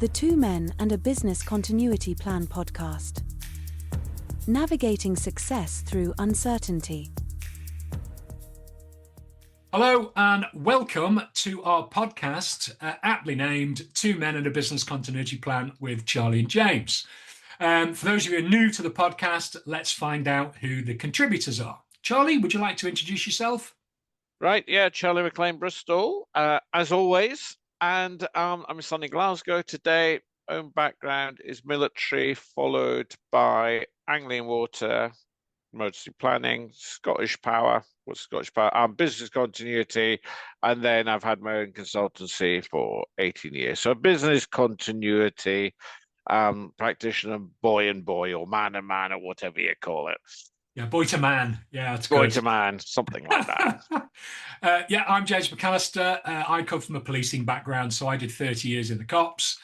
the Two Men and a Business Continuity Plan podcast. Navigating success through uncertainty. Hello and welcome to our podcast, aptly named Two Men and a Business Continuity Plan with Charlie and James. For those of you who are new to the podcast, let's find out who the contributors are. Charlie, would you like to introduce yourself? Right, yeah, Charlie McLean, Bristol, as always. And I'm in sunny Glasgow today. Own background is military, followed by angling water, emergency planning, Scottish Power, business continuity, and then I've had my own consultancy for 18 years. So business continuity practitioner, boy and boy, or man and man, or whatever you call it. Yeah, boy to man. Yeah, that's good. Boy to man, something like that. Yeah, I'm James McAllister. I come from a policing background, so I did 30 years in the cops.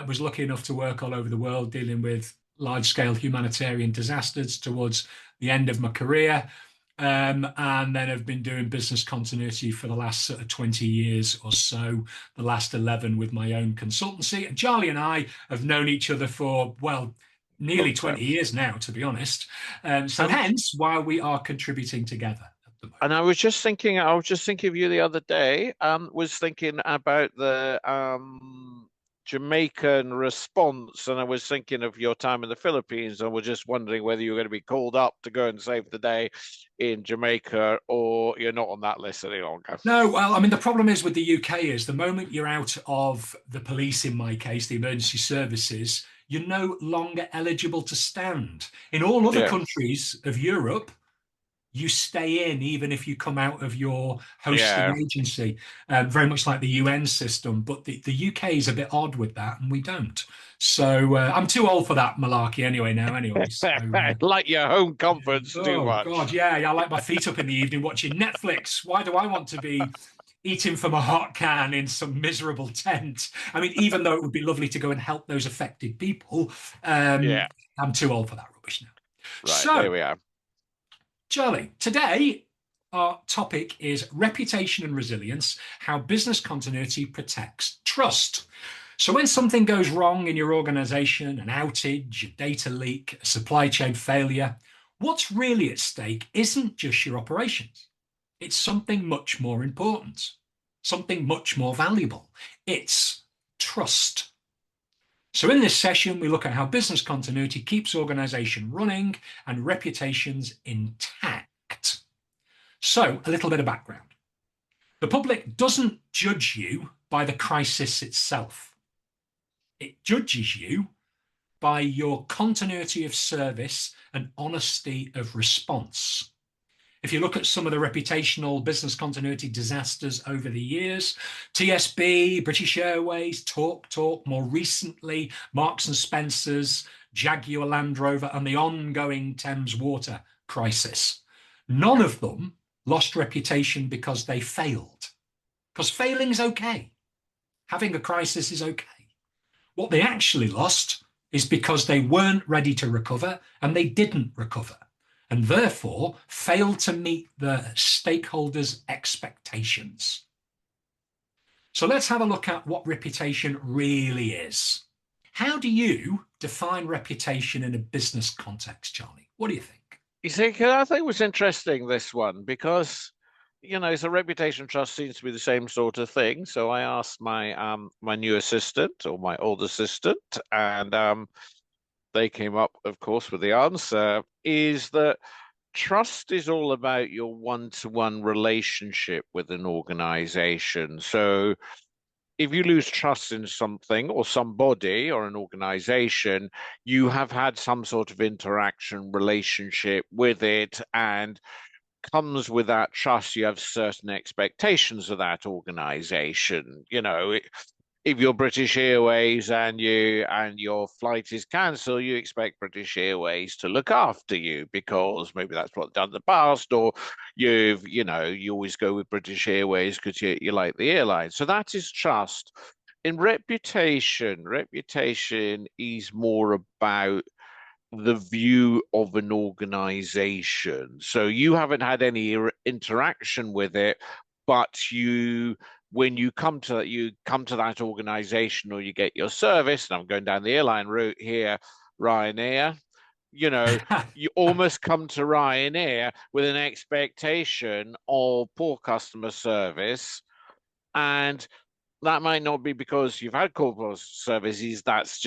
Was lucky enough to work all over the world dealing with large-scale humanitarian disasters towards the end of my career. And then I've been doing business continuity for the last sort of 20 years or so, the last 11 with my own consultancy. And Charlie and I have known each other for, well, nearly 20 years now, to be honest. So hence why we are contributing together at the moment. And I was just thinking of you the other day, was thinking about the Jamaican response, and I was thinking of your time in the Philippines, and was just wondering whether you were going to be called up to go and save the day in Jamaica, or you're not on that list any longer. No, well, I mean, the problem is with the UK is the moment you're out of the police, in my case, the emergency services, you're no longer eligible to stand. In all other countries of Europe, you stay in even if you come out of your hosting agency, very much like the UN system. But the UK is a bit odd with that, and we don't. So I'm too old for that malarkey anyway now. Anyway, so, like your home comforts too much. Oh God, yeah, I like my feet up in the evening watching Netflix. Why do I want to be eating from a hot can in some miserable tent? I mean, even though it would be lovely to go and help those affected people, I'm too old for that rubbish now. Right, so there we are. Charlie, today our topic is reputation and resilience, how business continuity protects trust. So when something goes wrong in your organization, an outage, a data leak, a supply chain failure, what's really at stake isn't just your operations. It's something much more important, something much more valuable. It's trust. So in this session, we look at how business continuity keeps organization running and reputations intact. So a little bit of background. The public doesn't judge you by the crisis itself. It judges you by your continuity of service and honesty of response. If you look at some of the reputational business continuity disasters over the years, TSB, British Airways, TalkTalk, more recently, Marks and Spencer's, Jaguar Land Rover, and the ongoing Thames Water crisis, none of them lost reputation because they failed. Because failing's okay. Having a crisis is okay. What they actually lost is because they weren't ready to recover and they didn't recover, and therefore failed to meet the stakeholders' expectations. So let's have a look at what reputation really is. How do you define reputation in a business context, Charlie? What do you think? You see, I think it was interesting, this one, because, you know, so reputation trust seems to be the same sort of thing. So I asked my my new assistant, or my old assistant, and they came up, of course, with the answer is that trust is all about your one-to-one relationship with an organization. So if you lose trust in something or somebody or an organization, you have had some sort of interaction relationship with it, and comes with that trust, you have certain expectations of that organization. You know, if you're British Airways and your flight is cancelled, you expect British Airways to look after you because maybe that's what they've done in the past, or you always go with British Airways because you like the airline. So that is trust. In reputation is more about the view of an organization. So you haven't had any interaction with it, but you when you come to that organization or you get your service, and I'm going down the airline route here, Ryanair, you know, you almost come to Ryanair with an expectation of poor customer service. And that might not be because you've had poor services. That's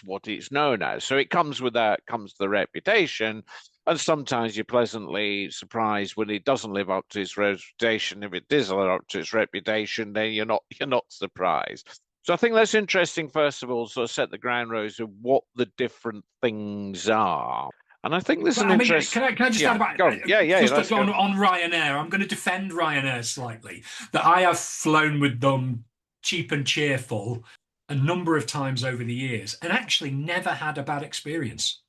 what it's known as. So it comes with the reputation. And sometimes you're pleasantly surprised when it doesn't live up to its reputation. If it does live up to its reputation, then you're not surprised. So I think that's interesting, first of all, sort of set the ground rules of what the different things are. And I think there's But an I mean, interest. can I just add Yeah, about go on. Yeah, just let's on go. Ryanair? I'm going to defend Ryanair slightly. That I have flown with them, cheap and cheerful, a number of times over the years, and actually never had a bad experience.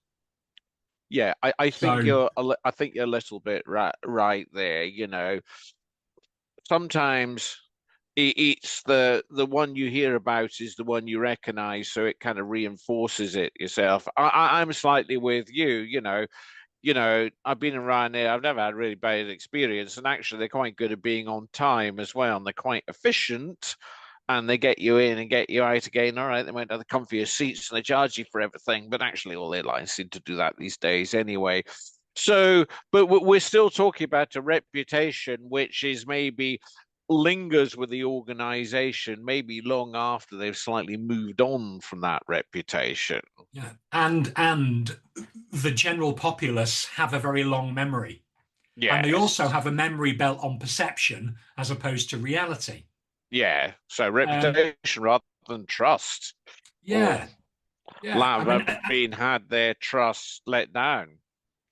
Yeah, I think So I think you're a little bit right there. Sometimes it's the one you hear about is the one you recognize, so it kind of reinforces it yourself. I'm slightly with you. I've been in Ryanair. I've never had a really bad experience, and actually, they're quite good at being on time as well, and they're quite efficient. And they get you in and get you out again. All right, they might have the comfier seats and they charge you for everything, but actually, all airlines seem to do that these days anyway. So, but we're still talking about a reputation which is maybe lingers with the organization, maybe long after they've slightly moved on from that reputation. yeah, and the general populace have a very long memory, and they also Yes. have a memory belt on perception as opposed to reality. Yeah. So Um, reputation rather than trust, or yeah, yeah. I mean, have been had their trust let down.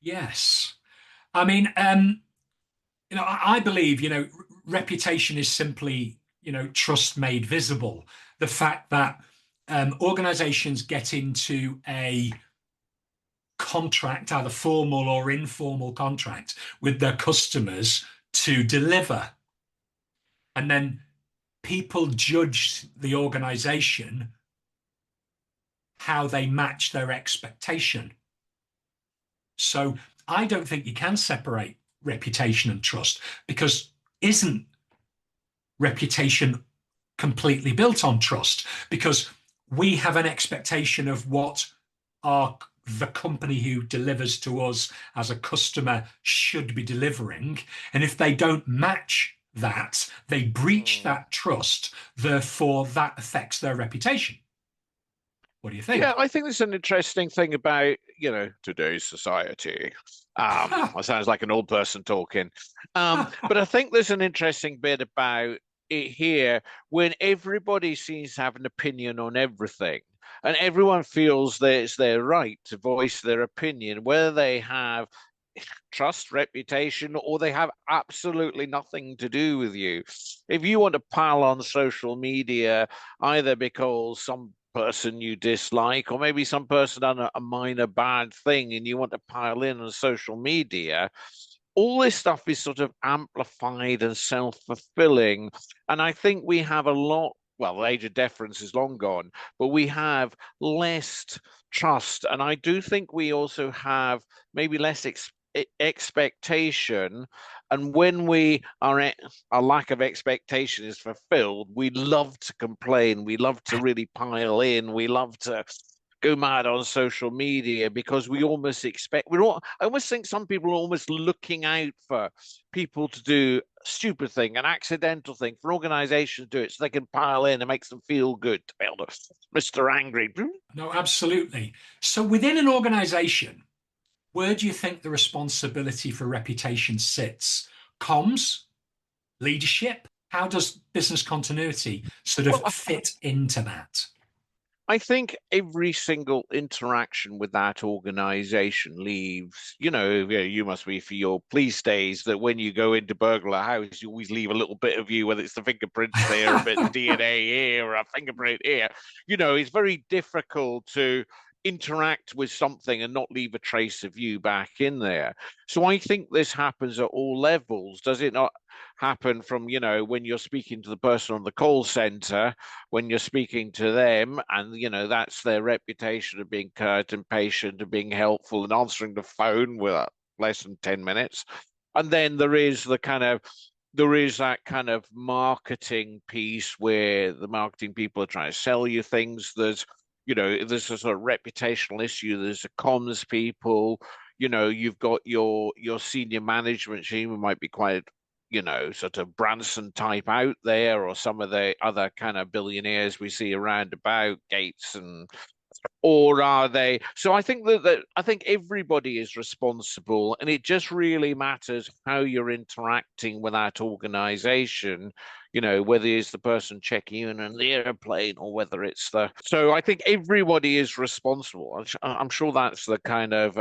yes. I mean, I believe, reputation is simply, trust made visible. The fact that organizations get into a contract, either formal or informal contract, with their customers to deliver. And then people judge the organization how they match their expectation. So I don't think you can separate reputation and trust, because isn't reputation completely built on trust? Because we have an expectation of what the company who delivers to us as a customer should be delivering. And if they don't match that, they breach Mm. that trust. Therefore, that affects their reputation. What do you Yeah, think? I think there's an interesting thing about, today's society. That sounds like an old person talking. But I think there's an interesting bit about it here when everybody seems to have an opinion on everything, and everyone feels that it's their right to voice their opinion, whether they have trust, reputation, or they have absolutely nothing to do with you. If you want to pile on social media, either because some person you dislike, or maybe some person done a minor bad thing and you want to pile in on social media, all this stuff is sort of amplified and self-fulfilling. And I think we have a lot. Well, the age of deference is long gone, but we have less trust. And I do think we also have maybe less expectation. And when our lack of expectation is fulfilled, we love to complain, we love to really pile in, we love to go mad on social media because we almost expect I almost think some people are almost looking out for people to do a stupid thing, an accidental thing, for organizations to do it so they can pile in and makes them feel good to be able to Mr. Angry. No, absolutely. So within an organization, where do you think the responsibility for reputation sits? Comms, leadership? How does business continuity sort of Well, fit into that? I think every single interaction with that organization leaves, yeah, you must be for your police days that when you go in to burgle a house, you always leave a little bit of you, whether it's the fingerprints there, a bit of DNA here, or a fingerprint here. It's very difficult to interact with something and not leave a trace of you back in there. So I think this happens at all levels. Does it not happen from, when you're speaking to the person on the call center, when you're speaking to them, and that's their reputation of being curt and patient and being helpful and answering the phone with less than 10 minutes. And then there is the kind of there is that kind of marketing piece where the marketing people are trying to sell you things. There's a sort of reputational issue. There's the comms people. You've got your senior management team who might be quite, sort of Branson type out there, or some of the other kind of billionaires we see around about, Gates and or are they? So I think that I think everybody is responsible, and it just really matters how you're interacting with that organization. Whether it's the person checking in on the airplane or whether it's the. So I think everybody is responsible. I'm sure that's the kind of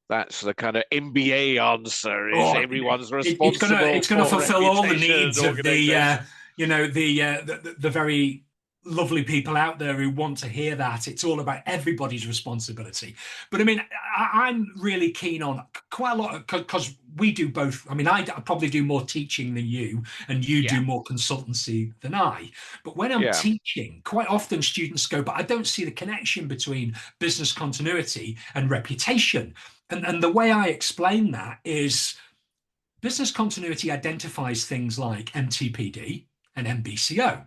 MBA answer is Oh, everyone's it's gonna responsible it's gonna for fulfill all the reputation and needs of organization. the very lovely people out there who want to hear that. It's all about everybody's responsibility. But I mean, I'm really keen on quite a lot because we do both. I mean, I probably do more teaching than you, and you Yeah, do more consultancy than I. But when I'm yeah. teaching, quite often students go, but I don't see the connection between business continuity and reputation. And the way I explain that is business continuity identifies things like MTPD and MBCO.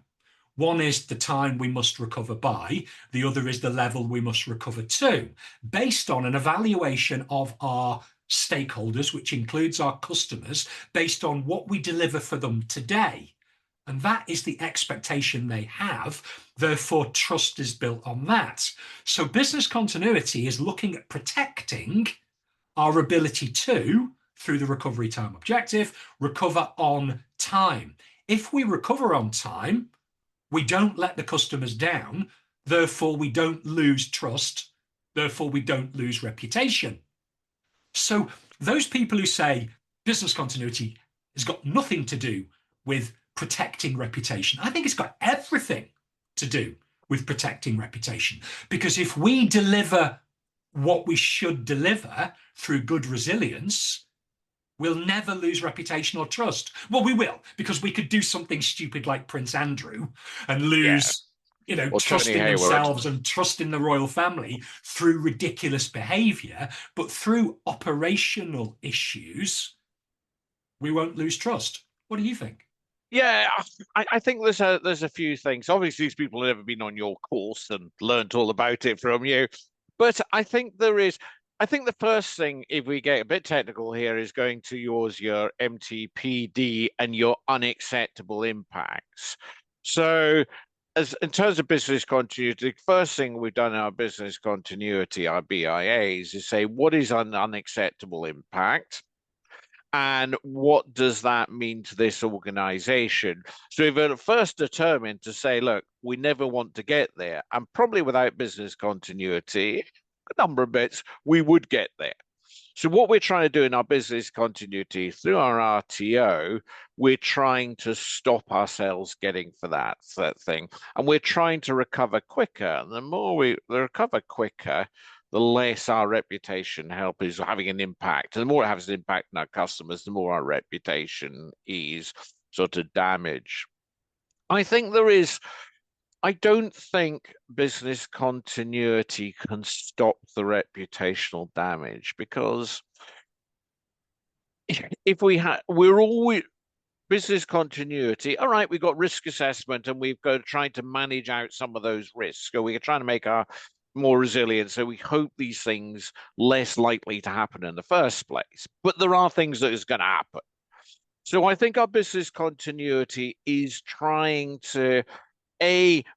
One is the time we must recover by, the other is the level we must recover to, based on an evaluation of our stakeholders, which includes our customers, based on what we deliver for them today. And that is the expectation they have. Therefore, trust is built on that. So, business continuity is looking at protecting our ability to, through the recovery time objective, recover on time. If we recover on time, we don't let the customers down. Therefore, we don't lose trust. Therefore, we don't lose reputation. So, those people who say business continuity has got nothing to do with protecting reputation, I think it's got everything to do with protecting reputation. Because if we deliver what we should deliver through good resilience, we'll never lose reputation or trust. Well, we will, because we could do something stupid like Prince Andrew and Yeah, lose, or trust Tony in Hayward. themselves and trust in the royal family through ridiculous behavior. But through operational issues, we won't lose trust. What do you think? Yeah, I think there's a few things. Obviously, these people have never been on your course and learned all about it from you, but I think there is. I think the first thing, if we get a bit technical here, is going to your MTPD and your unacceptable impacts. So, as in terms of business continuity, the first thing we've done in our business continuity, our BIAs, is say what is an unacceptable impact and what does that mean to this organization? So if we're first determined to say, look, we never want to get there, and probably without business continuity, a number of bits, we would get there. So what we're trying to do in our business continuity through our RTO, we're trying to stop ourselves getting for that thing. And we're trying to recover quicker. And the more we recover quicker, the less our reputation help is having an impact. And the more it has an impact on our customers, the more our reputation is sort of damaged. I think I don't think business continuity can stop the reputational damage because if we're always business continuity. All right, we've got risk assessment and we've got trying to manage out some of those risks. So we're trying to make our more resilient. So we hope these things less likely to happen in the first place. But there are things that is going to happen. So I think our business continuity is trying to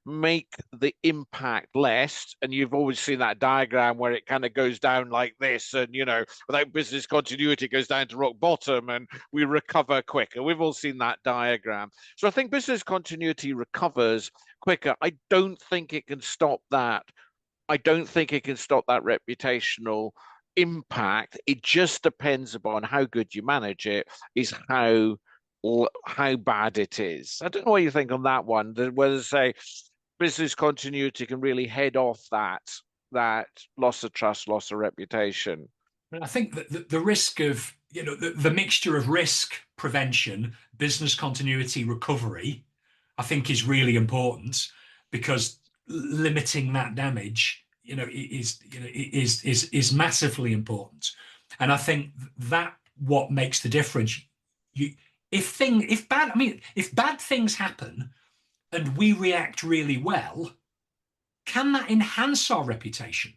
make the impact less. And you've always seen that diagram where it kind of goes down like this. And, without business continuity, it goes down to rock bottom and we recover quicker. We've all seen that diagram. So I think business continuity recovers quicker. I don't think it can stop that. I don't think it can stop that reputational impact. It just depends upon how good you manage it, is how bad it is. I don't know what you think on that one. Whether say business continuity can really head off that loss of trust, loss of reputation. I think that the risk of, the mixture of risk prevention, business continuity recovery, I think is really important because limiting that damage, is massively important. And I think that what makes the difference. You if bad things happen and we react really well, can that enhance our reputation?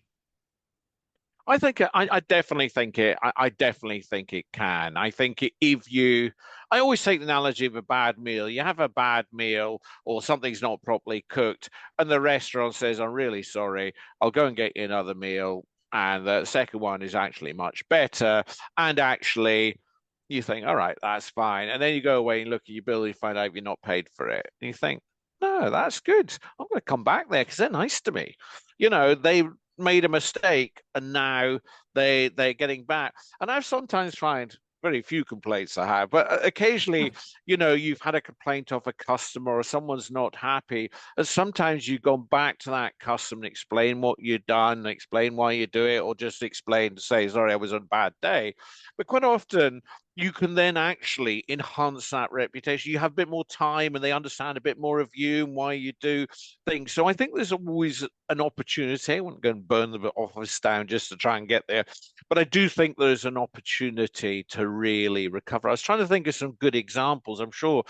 I definitely think it. I definitely think it can. I think if you, I always take the analogy of a bad meal. You have a bad meal or something's not properly cooked, and the restaurant says, "I'm really sorry. I'll go and get you another meal." And the second one is actually much better. And actually, you think, "All right, that's fine." And then you go away and look at your bill, and you find out you're not paid for it. And you think, "No, that's good. I'm going to come back there because they're nice to me." They made a mistake and now they're getting back. And I've sometimes find very few complaints I have, but occasionally, you've had a complaint of a customer or someone's not happy, and sometimes you go back to that customer and explain what you've done, explain why you do it, or just explain to say, sorry, I was on a bad day. But quite often you can then actually enhance that reputation. You have a bit more time and they understand a bit more of you and why you do things. So I think there's always an opportunity. I wouldn't go and burn the office down just to try and get there. But I do think there's an opportunity to really recover. I was trying to think of some good examples. I'm sure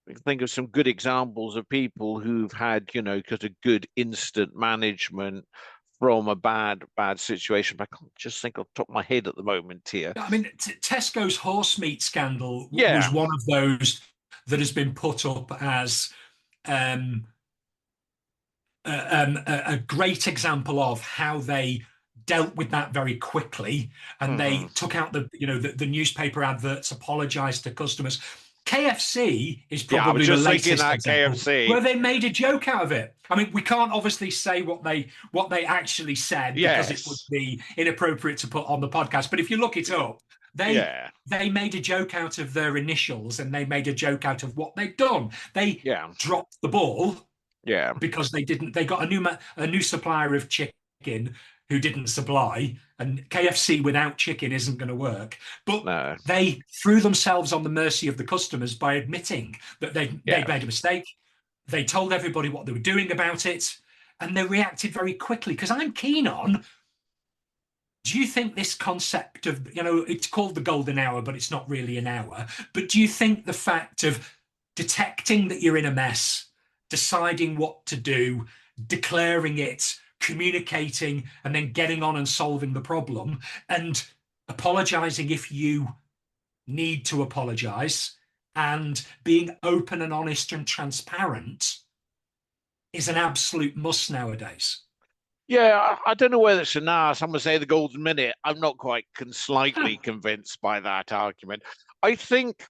we can think of some good examples of people who've had, kind of good instant management from a bad situation. But I can't just think off the top of my head at the moment here. I mean, Tesco's horse meat scandal was Yeah. one of those that has been put up as um, a great example of how they dealt with that very quickly, and they Hmm. took out the newspaper adverts, apologized to customers. KFC is Yeah, I was probably the just thinking latest that example KFC. where they made a joke out of it. I mean, we can't obviously say what they actually said because it would Yes. be inappropriate to put on the podcast. But if you look it up, they Yeah. they made a joke out of their initials and they made a joke out of what they'd done. They Yeah. dropped the ball Yeah. because they got a new supplier of chicken who didn't supply, and KFC without chicken isn't going to work. But No. they threw themselves on the mercy of the customers by admitting that they Yeah. made a mistake. They told everybody what they were doing about it, and they reacted very quickly. Because I'm keen on. Do you think this concept of, it's called the golden hour, but it's not really an hour. But do you think the fact of detecting that you're in a mess, deciding what to do, declaring it, communicating, and then getting on and solving the problem, and apologizing if you need to apologize, and being open and honest and transparent is an absolute must nowadays? Yeah, I don't know whether it's an hour. Some would say the golden minute. I'm not quite Huh. slightly convinced by that argument. I think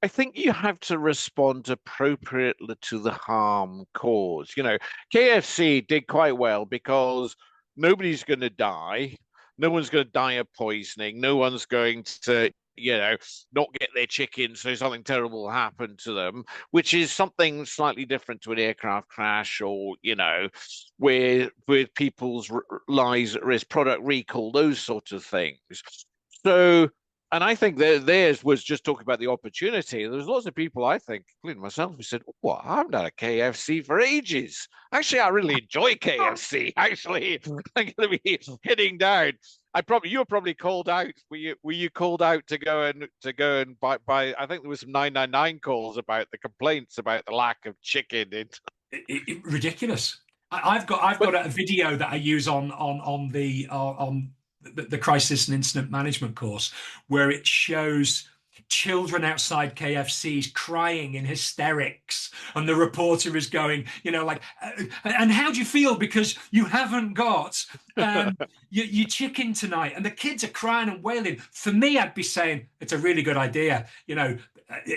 I think you have to respond appropriately to the harm caused. KFC did quite well because nobody's going to die. No one's going to die of poisoning. No one's going to, not get their chicken, so something terrible will happen to them, which is something slightly different to an aircraft crash or, where with people's lives at risk, product recall, those sorts of things. So and I think theirs was just talking about the opportunity. There's lots of people, I think, including myself, who said, "Oh, I haven't had a KFC for ages. Actually, I really enjoy KFC. Actually, I'm going to be heading down. You were probably called out. Were you called out to go and buy? I think there was some 999 calls about the complaints about the lack of chicken. Ridiculous. I've got But a video that I use on the crisis and incident management course where it shows children outside KFC's crying in hysterics, and the reporter is going, like, and how do you feel because you haven't got your chicken tonight? And the kids are crying and wailing. For me, I'd be saying it's a really good idea,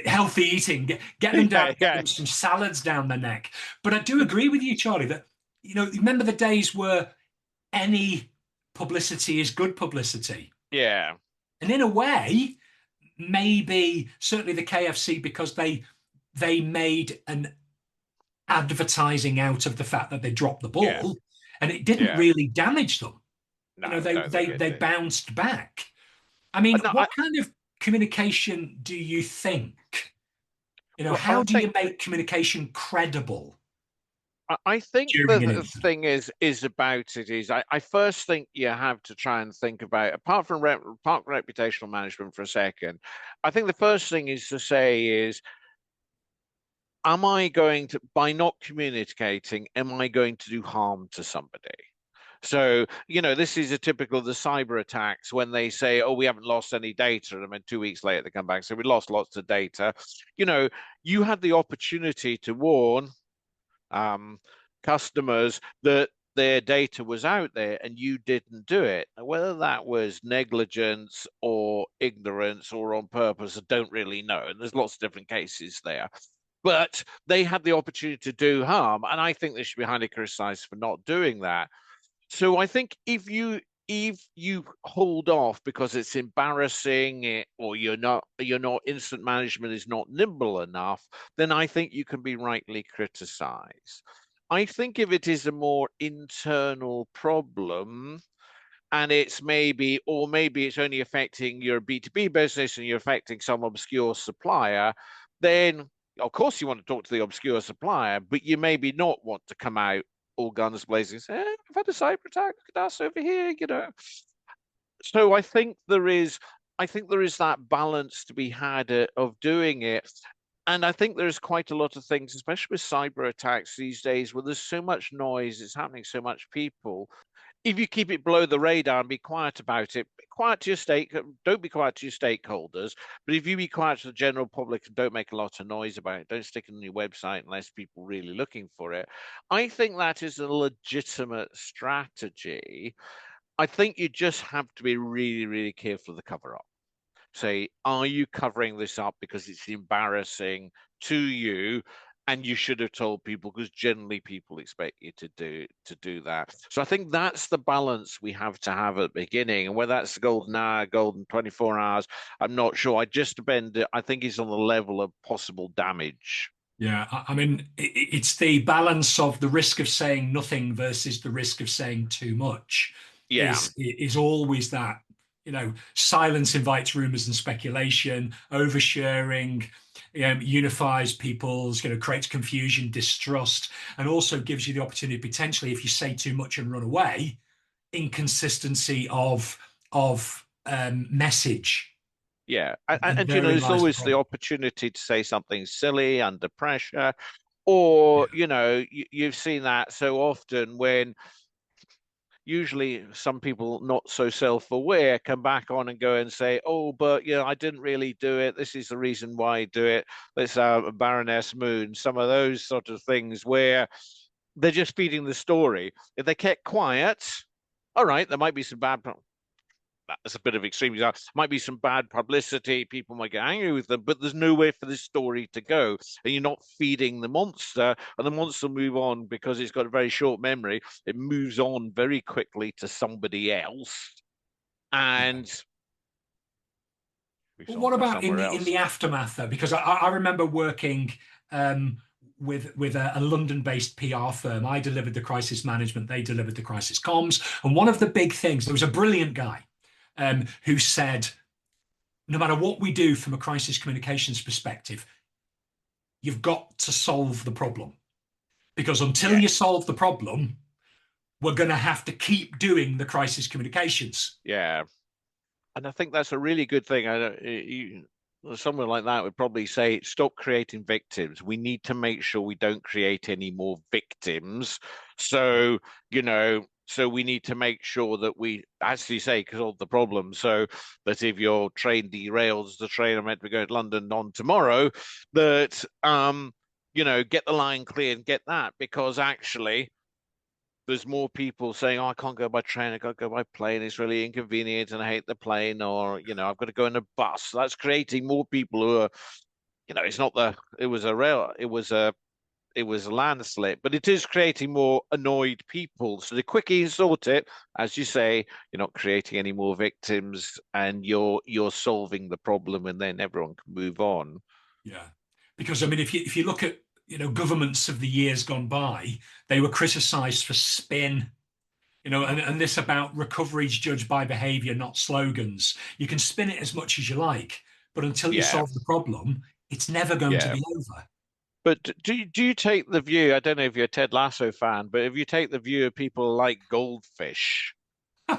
healthy eating, get them down, yeah, get yeah, them some salads down the neck. But I do agree with you, Charlie, that remember the days where any publicity is good publicity. yeah, And in a way, maybe certainly the KFC, because they made an advertising out of the fact that they dropped the yeah, ball, and it didn't yeah. really damage them. No, I They don't think they it they did. bounced back. I mean, No, what kind of communication do you think? well, How I do you think make communication credible? I think during an the incident? thing is about it is I first think you have to try and think about, apart from reputational management for a second, I think the first thing is to say is, am I going to, by not communicating, am I going to do harm to somebody? So, this is a typical of the cyber attacks when they say, oh, we haven't lost any data. And then 2 weeks later, they come back and say, we lost lots of data. You had the opportunity to warn um, customers that their data was out there and you didn't do it. Now, whether that was negligence or ignorance or on purpose, I don't really know. And there's lots of different cases there. But they had the opportunity to do harm. And I think they should be highly criticized for not doing that. So I think if you hold off because it's embarrassing, or you're not incident management is not nimble enough, then I think you can be rightly criticized. I think if it is a more internal problem, and maybe it's only affecting your B2B business and you're affecting some obscure supplier, then of course you want to talk to the obscure supplier, but you maybe not want to come out all guns blazing, say, I've had a cyber attack, look at us over here. So I think there is that balance to be had of doing it. And I think there's quite a lot of things, especially with cyber attacks these days, where there's so much noise, it's happening, so much people. If you keep it below the radar and be quiet about it, be quiet to don't be quiet to your stakeholders, but if you be quiet to the general public and don't make a lot of noise about it, don't stick it on your website unless people are really looking for it. I think that is a legitimate strategy. I think you just have to be really, really careful of the cover up. Say, are you covering this up because it's embarrassing to you? And you should have told people, because generally people expect you to do that. So I think that's the balance we have to have at the beginning. And whether that's the golden hour, golden 24 hours, I'm not sure. I think it's on the level of possible damage. Yeah, I mean, it's the balance of the risk of saying nothing versus the risk of saying too much Yeah. is always that, silence invites rumors and speculation, oversharing, unifies people's, creates confusion, distrust, and also gives you the opportunity potentially, if you say too much and run away, inconsistency of message, Yeah. And, and and therein there's lies the always the problem. opportunity to say something silly under pressure. Or, you've seen that so often when usually some people not so self-aware come back on and go and say, oh, but I didn't really do it, this is the reason why I do it. Let's Baroness Moon, some of those sort of things where they're just feeding the story. If they kept quiet, all right, there might be some bad, that's a bit of extreme example. Might be some bad publicity. People might get angry with them, but there's nowhere for this story to go. And you're not feeding the monster, and the monster will move on because it's got a very short memory. It moves on very quickly to somebody else, Yeah. and moves But on what to about in somewhere the else. aftermath though? Because I remember working with a London-based PR firm. I delivered the crisis management, they delivered the crisis comms. And one of the big things, there was a brilliant guy who said, no matter what we do from a crisis communications perspective, you've got to solve the problem. Because until Yeah, you solve the problem, we're going to have to keep doing the crisis communications. yeah. And I think that's a really good thing. Someone like that would probably say, stop creating victims. We need to make sure we don't create any more victims. So, so we need to make sure that we, as you say, because of the problem, so that if your train derails, the train I'm meant to be going to London on tomorrow, that, get the line clear and get that, because actually, there's more people saying, "Oh, I can't go by train. I got to go by plane. It's really inconvenient, and I hate the plane." Or, I've got to go in a bus. That's creating more people who are, it's not the. It was a rail. It was a landslip, but it is creating more annoyed people. So the quicker you sort it, as you say, you're not creating any more victims, and you're solving the problem, and then everyone can move on. Yeah, because I mean, if you look at governments of the years gone by, they were criticised for spin. And this about recovery is judged by behaviour, not slogans. You can spin it as much as you like, but until you Yeah, solve the problem, it's never going to yeah. be over. But do you take the view? I don't know if you're a Ted Lasso fan, but if you take the view of people like Goldfish,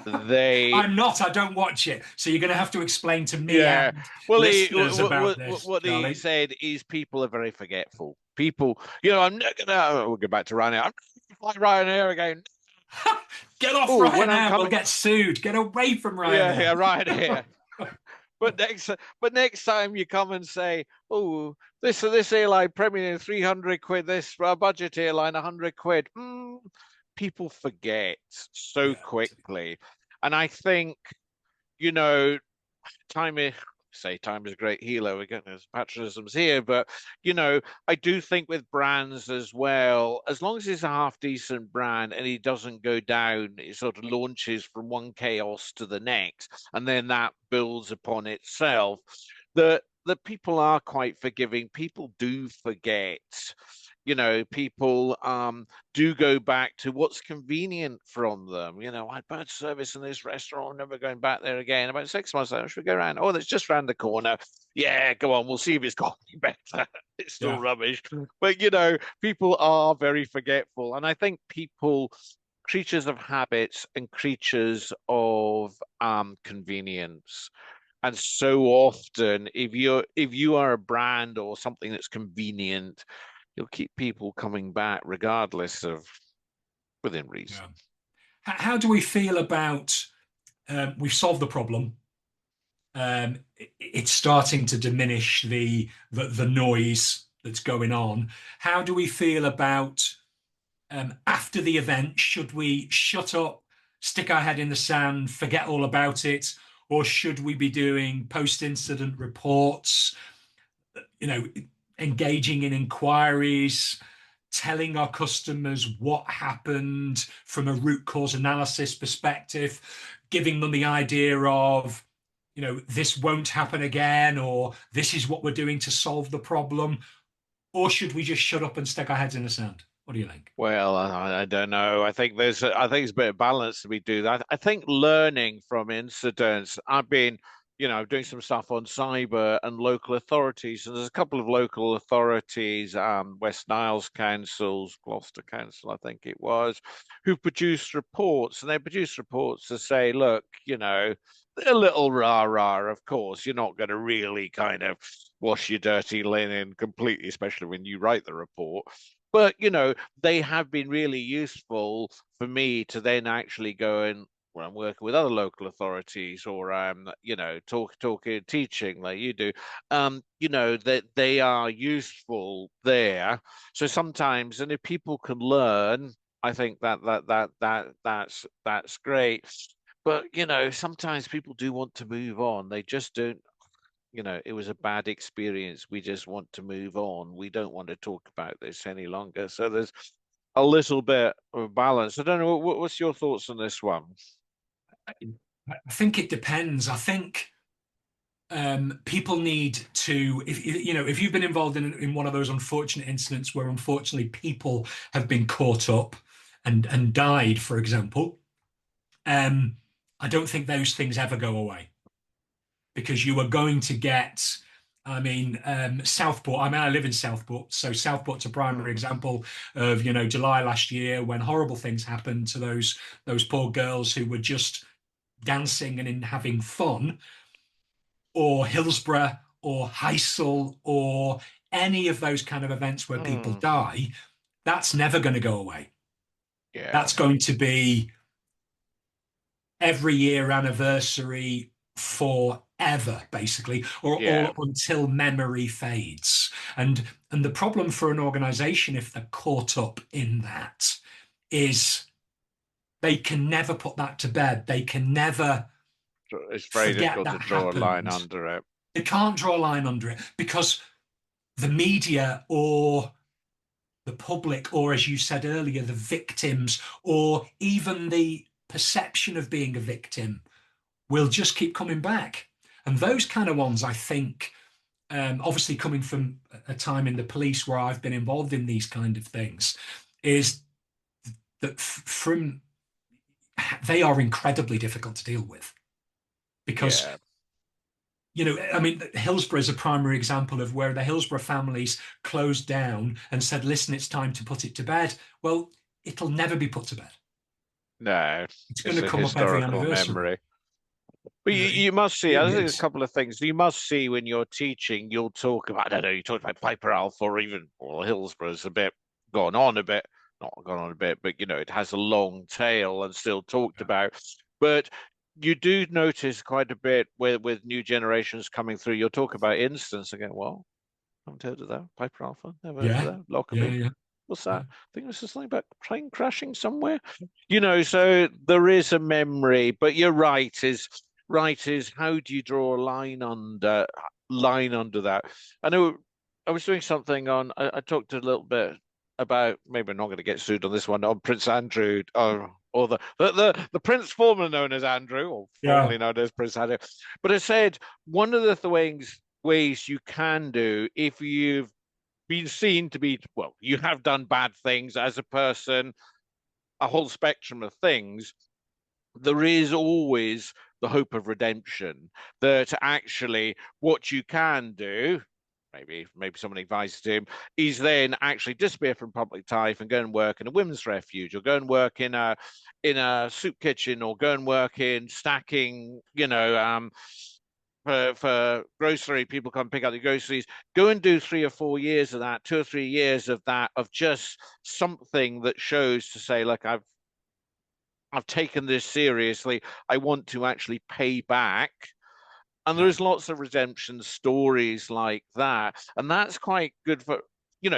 they I'm not. I don't watch it. So you're going to have to explain to me yeah. and Well, listeners about this, what he Charlie. said is people are very forgetful. People, I'm not gonna. We'll go back to Ryanair. I'm not gonna fly Ryanair again. Get off Oh, when I'm Ryanair. We'll coming, get sued. Get away from yeah, Ryanair. Ryanair. But next time you come and say, "Oh, this airline Premier 300 quid, this budget airline 100 quid," people forget so Yeah. quickly, and I think you know time is say time is a great healer. We're getting those patriotisms here, but I do think with brands as well, as long as it's a half decent brand and he doesn't go down, it sort of launches from one chaos to the next, and then that builds upon itself. The people are quite forgiving. People do forget. People do go back to what's convenient from them. I had bad service in this restaurant. I'm never going back there again. About 6 months later, should we go around? Oh, that's just round the corner. Yeah, go on. We'll see if it's got any better. It's still Yeah. rubbish. But, people are very forgetful. And I think people, creatures of habits and creatures of convenience. And so often, if you are a brand or something that's convenient, you'll keep people coming back regardless of within reason. Yeah. How do we feel about we've solved the problem? It's starting to diminish the noise that's going on. How do we feel about after the event? Should we shut up, stick our head in the sand, forget all about it, or should we be doing post-incident reports? You know, engaging in inquiries, telling our customers what happened from a root cause analysis perspective, giving them the idea of, this won't happen again, or this is what we're doing to solve the problem? Or should we just shut up and stick our heads in the sand? What do you think? Well, I don't know. I think it's a bit of balance that we do that. I think learning from incidents. I've been, doing some stuff on cyber and local authorities, and there's a couple of local authorities, West Niles councils, Gloucester Council, I think it was, who produced reports, and they produced reports to say, look, a little rah-rah, of course. You're not going to really kind of wash your dirty linen completely, especially when you write the report. But, they have been really useful for me to then actually go and when I'm working with other local authorities or talking teaching like you do, that they are useful there. So sometimes, and if people can learn, I think that's great. But sometimes people do want to move on. They just don't. It was a bad experience. We just want to move on. We don't want to talk about this any longer. So there's a little bit of balance. I don't know. What's your thoughts on this one? I think it depends. I think people need to, if you've been involved in one of those unfortunate incidents where unfortunately people have been caught up and died, for example, I don't think those things ever go away because you are going to get. I mean, Southport. I mean, I live in Southport, so Southport's a primary Hmm. example of July last year when horrible things happened to those poor girls who were just dancing and in having fun, or Hillsborough or Heysel or any of those kind of events where people Hmm. die. That's never going to go away. Yeah. That's going to be every year anniversary forever, basically, Yeah. or until memory fades. And the problem for an organization, if they're caught up in that, is they can never put that to bed. They can never It's very forget difficult to that draw a line happened. under it. They can't draw a line under it because the media or the public, or as you said earlier, the victims, or even the perception of being a victim will just keep coming back. And those kind of ones, I think, obviously coming from a time in the police where I've been involved in these kind of things, is that from they are incredibly difficult to deal with because Yeah. I mean, Hillsborough is a primary example of where the Hillsborough families closed down and said, listen, it's time to put it to bed. Well, it'll never be put to bed. No, It's going it's to a come up every historical anniversary. memory. But you must see, I Really think there's a is. couple of things. You must see when you're teaching, you'll talk about, I don't know, you talk about Piper Alpha or even, well, Hillsborough's a bit gone on a bit, not gone on a bit, but it has a long tail and still talked about. But you do notice quite a bit with new generations coming through. You'll talk about instance again. Well, I haven't heard of that. Piper Alpha, never heard of Yeah, that. yeah, Lockerbie. yeah. What's that? I think this is something about plane crashing somewhere. So there is a memory, but you're right is how do you draw a line under that? I know I was doing something on I talked a little bit about, maybe I'm not going to get sued on this one, on Prince Andrew, or the prince formerly known as Andrew, or Yeah. formerly known as Prince Andrew. But I said one of the ways you can do, if you've been seen to be, well, you have done bad things as a person, a whole spectrum of things, there is always the hope of redemption. That actually what you can do, maybe someone advises him, is then actually disappear from public life and go and work in a women's refuge, or go and work in a soup kitchen, or go and work in stacking, for grocery, people come pick up the groceries. Go and do 3 or 4 years of that, 2 or 3 years of that, of just something that shows to say, look, I've taken this seriously. I want to actually pay back. And Yeah. there's lots of redemption stories like that. And that's quite good for,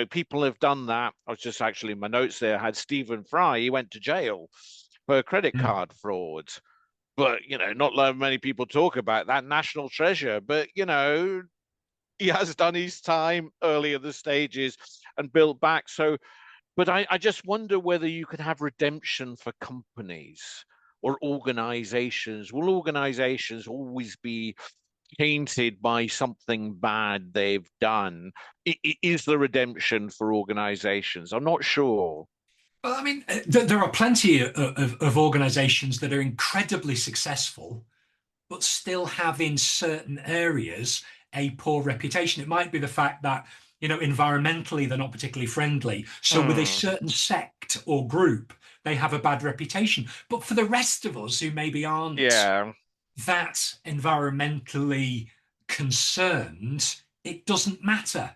people have done that. I was just actually in my notes there, I had Stephen Fry, he went to jail for credit Mm. card fraud. But, not many people talk about that national treasure. But, he has done his time early in the stages and built back. So, but I just wonder whether you could have redemption for companies or organizations. Will organizations always be tainted by something bad they've done? Is there redemption for organizations? I'm not sure. Well, I mean, there are plenty of organizations that are incredibly successful, but still have in certain areas a poor reputation. It might be the fact that, environmentally they're not particularly friendly. So with a Hmm. certain sect or group, they have a bad reputation. But for the rest of us who maybe aren't Yeah. that environmentally concerned, it doesn't matter.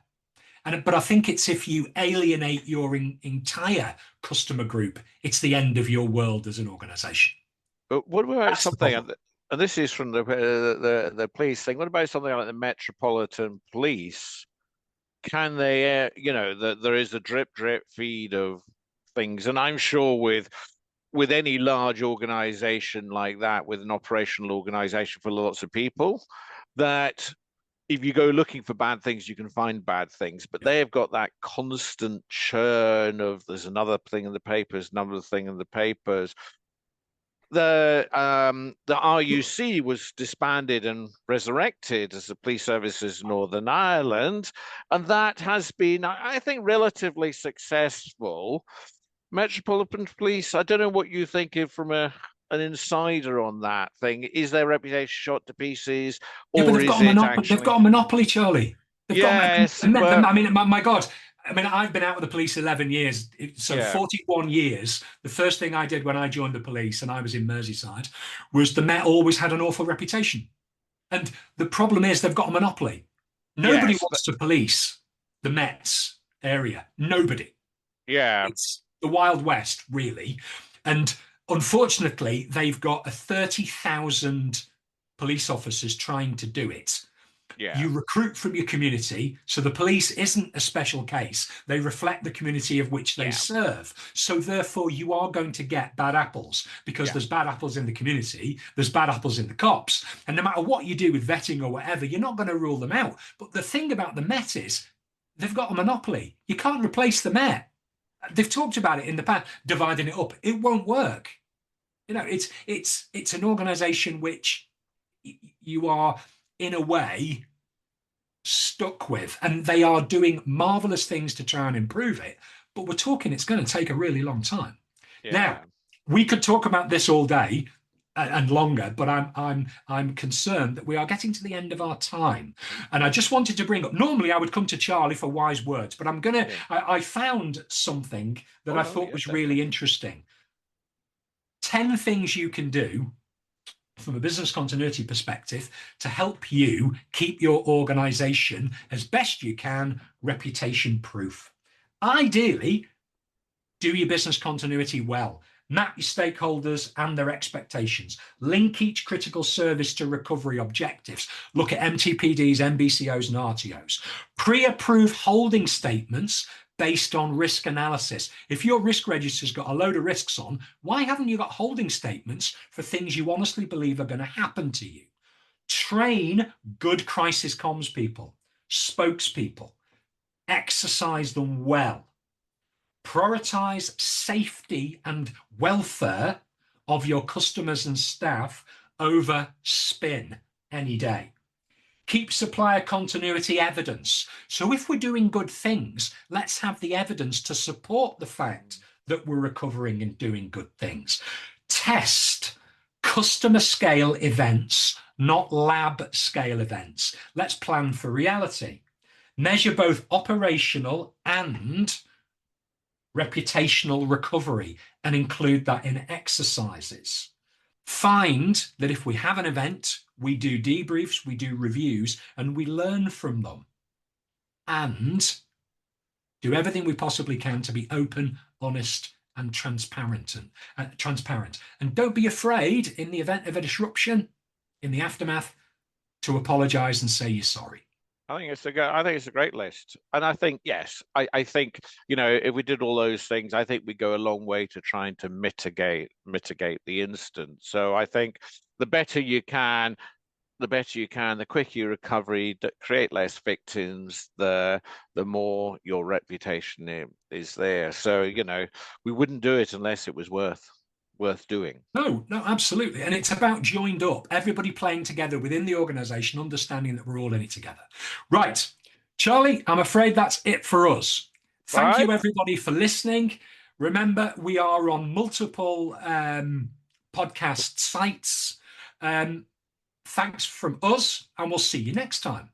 But I think it's if you alienate your entire customer group, it's the end of your world as an organization. But what about That's the something, problem. and this is from the police thing. What about something like the Metropolitan Police? Can they, that there is a drip feed of things, and I'm sure with any large organization like that, with an operational organization for lots of people, that if you go looking for bad things, you can find bad things. But Yeah. they have got that constant churn of, there's another thing in the papers, another thing in the papers. The RUC was disbanded and resurrected as the police services in Northern Ireland, and that has been, I think, relatively successful. Metropolitan Police, I don't know what you think of from an insider on that thing. Is their reputation shot to pieces, Yeah, but or they've got is a it monopoly. They've actually? got a monopoly, Charlie. They've got. Yes, but I mean, my God. I mean, I've been out with the police 11 years, so yeah, 41 years. The first thing I did when I joined the police, and I was in Merseyside, was the Met always had an awful reputation. And the problem is they've got a monopoly. Nobody yes, wants to police the Met's area. Nobody. yeah, It's the Wild West, really. And unfortunately, they've got a 30,000 police officers trying to do it. yeah, You recruit from your community, so the police isn't a special case. They reflect the community of which they yeah, serve. So therefore, you are going to get bad apples because yeah, there's bad apples in the community, there's bad apples in the cops. And no matter what you do with vetting or whatever, you're not going to rule them out. But the thing about the Met is they've got a monopoly. You can't replace the Met. They've talked about it in the past, dividing it up. It won't work. It's an organization which you are in a way stuck with, and they are doing marvelous things to try and improve it. But we're talking it's going to take a really long time. Now, yeah. we could talk about this all day. and longer, but I'm concerned that we are getting to the end of our time. And I just wanted to bring up, normally I would come to Charlie for wise words, but Yeah. I found something that I thought was really interesting. 10 things you can do from a business continuity perspective to help you keep your organization as best you can reputation proof. Ideally, do your business continuity well. Map your stakeholders and their expectations. Link each critical service to recovery objectives. Look at MTPDs, MBCOs, and RTOs. Pre-approve holding statements based on risk analysis. If your risk register's got a load of risks on, why haven't you got holding statements for things you honestly believe are going to happen to you? Train good crisis comms people, spokespeople. Exercise them well. Prioritize safety and welfare of your customers and staff over spin any day. Keep supplier continuity evidence. So if we're doing good things, let's have the evidence to support the fact that we're recovering and doing good things. Test customer scale events, not lab scale events. Let's plan for reality. Measure both operational and reputational recovery and include that in exercises. Find that if we have an event, we do debriefs, we do reviews, and we learn from them. And do everything we possibly can to be open, honest, and transparent. And don't be afraid in the event of a disruption, in the aftermath, to apologize and say you're sorry. I think it's a great list, and I think yes, I think if we did all those things, I think we go a long way to trying to mitigate the incident. So I think the better you can, the quicker your recovery, create less victims, the more your reputation is there. So we wouldn't do it unless it was worth doing. No, absolutely. And it's about joined up, everybody playing together within the organization, understanding that we're all in it together. Right. Charlie, I'm afraid that's it for us. Thank you, everybody, for listening. Remember, we are on multiple podcast sites. Thanks from us, and we'll see you next time.